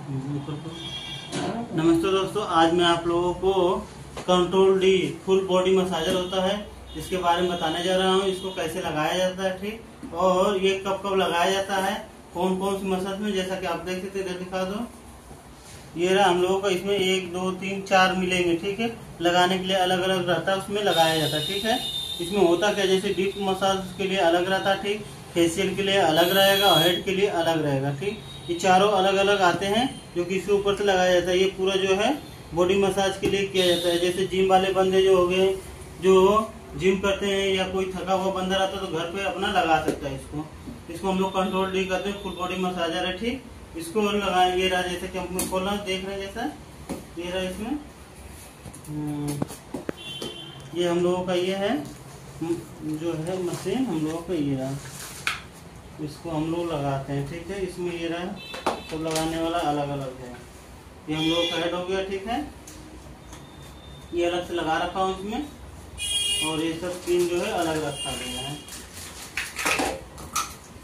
नमस्ते दोस्तों, आज मैं आप लोगों को control D full body massager होता है इसके बारे में बताने जा रहा हूँ। इसको कैसे लगाया जाता है, ठीक, और ये कब कब लगाया जाता है, कौन कौन सी मसाज में। जैसा कि आप देख सकते हैं, दिखा दो, ये रहा हम लोगों का। इसमें 1 2 3 4 मिलेंगे, ठीक है। लगाने के लिए अलग अलग रहता है, उसमें लगाया जाता है, ठीक है। इसमें होता क्या, जैसे डीप मसाज के लिए अलग रहता है, ठीक, फेशियल के लिए अलग रहेगा और हेड के लिए अलग रहेगा, ठीक। ये चारों अलग अलग आते हैं जो कि इसके ऊपर से लगाया जाता है। ये पूरा जो है बॉडी मसाज के लिए किया जाता है। जैसे जिम वाले बंदे जो हो गए, जो जिम करते हैं, या कोई थका हुआ बंदा रहता है तो घर पे अपना लगा सकता है इसको हम लोग कंट्रोल डी करते हैं। फुल बॉडी मसाजर है, ठीक। इसको लगाए, ये रहा, जैसे कि हम खोलना देख रहे हैं, जैसा ये रहा। इसमें ये हम लोगों का ये है जो है मशीन, हम लोगों का ये रहा, इसको हम लोग लगाते हैं, ठीक है। इसमें ये रहा, सब लगाने वाला अलग अलग है। ये हम लोग का हेड हो गया, ठीक है। ये अलग से लगा रखा हूँ इसमें, और ये सब पिन जो है अलग रखा गया है।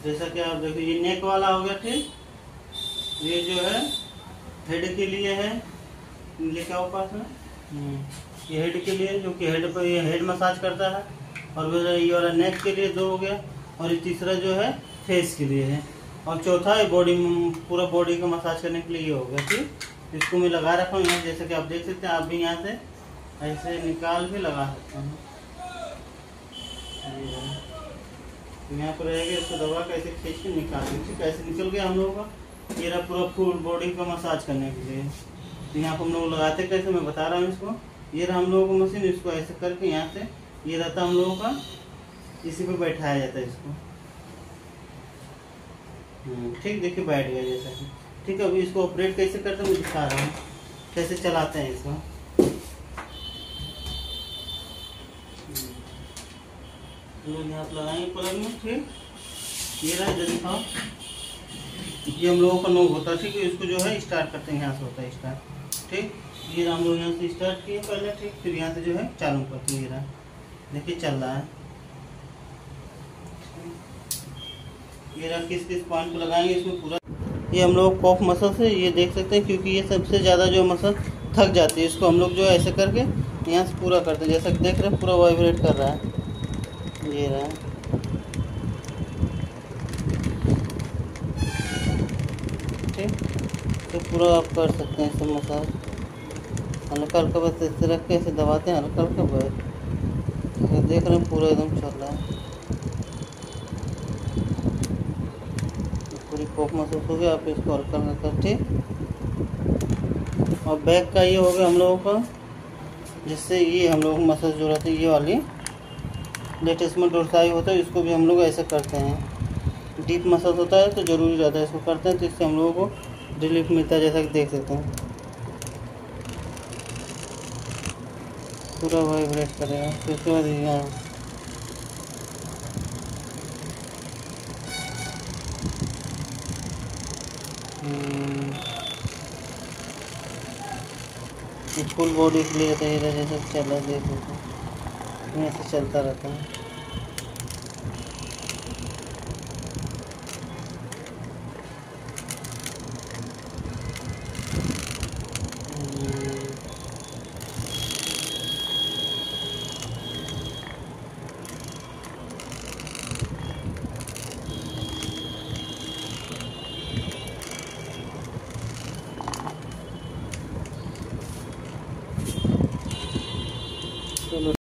जैसा कि आप देखिए, ये नेक वाला हो गया, ठीक। ये जो है हेड के लिए है, लेके आओ पास में। ये हेड के लिए, जो कि हेड पर ये हेड मसाज करता है। और ये वाला नेक के लिए 2 हो गया, और ये तीसरा जो है फेस के लिए है, और चौथा है बॉडी, पूरा बॉडी का मसाज करने के लिए ये हो गया, ठीक। इसको मैं लगा रखा हूँ यहाँ, जैसे कि आप देख सकते हैं। आप भी यहाँ से ऐसे निकाल के लगा सकते हैं। यहाँ पर रहेगा, इसको दबा के ऐसे खींच के निकाल के, ठीक। ऐसे निकल गया हम लोगों का। ये रहा पूरा फुल बॉडी का मसाज करने के लिए। तो यहाँ पर हम लोग लगाते कैसे, मैं बता रहा हूँ इसको। ये रहा हम लोगों का मशीन, इसको ऐसे करके यहाँ से ये रहता हम लोगों का, इसी पे बैठाया जाता है इसको, ठीक। देखिए बैठ गया जैसा कि, ठीक है। अभी इसको ऑपरेट कैसे करते हैं मैं दिखा रहा हूँ, कैसे चलाते हैं इसको। यहाँ पर लगाएंगे प्लग में, ठीक। ये रहा, इधर दिखाओ। ये हम लोगों का नोब होता है, ठीक है। इसको जो है स्टार्ट करते हैं, यहाँ से होता है स्टार्ट, ठीक। ये हम लोग यहाँ से स्टार्ट किए पहले, ठीक। फिर यहाँ से जो है चालू करते हैं। ये रहा, देखिए चल रहा है। ये रहा, किस किस पॉइंट को लगाएंगे इसमें पूरा। ये हम लोग कॉफ मसल से ये देख सकते हैं, क्योंकि ये सबसे ज़्यादा जो मसल थक जाती है, इसको हम लोग जो है ऐसे करके यहाँ से पूरा करते हैं। जैसा कि देख रहे हैं, पूरा वाइब्रेट कर रहा है। ये रहा, ठीक। तो पूरा आप कर सकते हैं इससे मसाज, हल्का हल्का बस ऐसे रख के ऐसे दबाते हैं, हल्का हल्का बस। देख रहे हैं पूरा एकदम चल रहा है, पूरी कॉफ महसूस हो गया। आप इसको हल्का हल्का, ठीक। और बैक का ये हो गया हम लोगों का, जिससे ये हम लोगों को मसाज जो रहती है, ये वाली लेटेस्ट में डोरसाई होता है, इसको भी हम लोग ऐसे करते हैं। डीप मसाज होता है तो ज़रूरी रहता है, इसको करते हैं तो इससे हम लोगों को रिलीफ मिलता है। जैसा कि देख सकते हैं, पूरा वाइब्रेट करेगा। फिर उसके बाद यहाँ फुल बॉडी के लिए रहता है, जैसे चला देख सकते हैं, ऐसे चलता रहता है। चलो।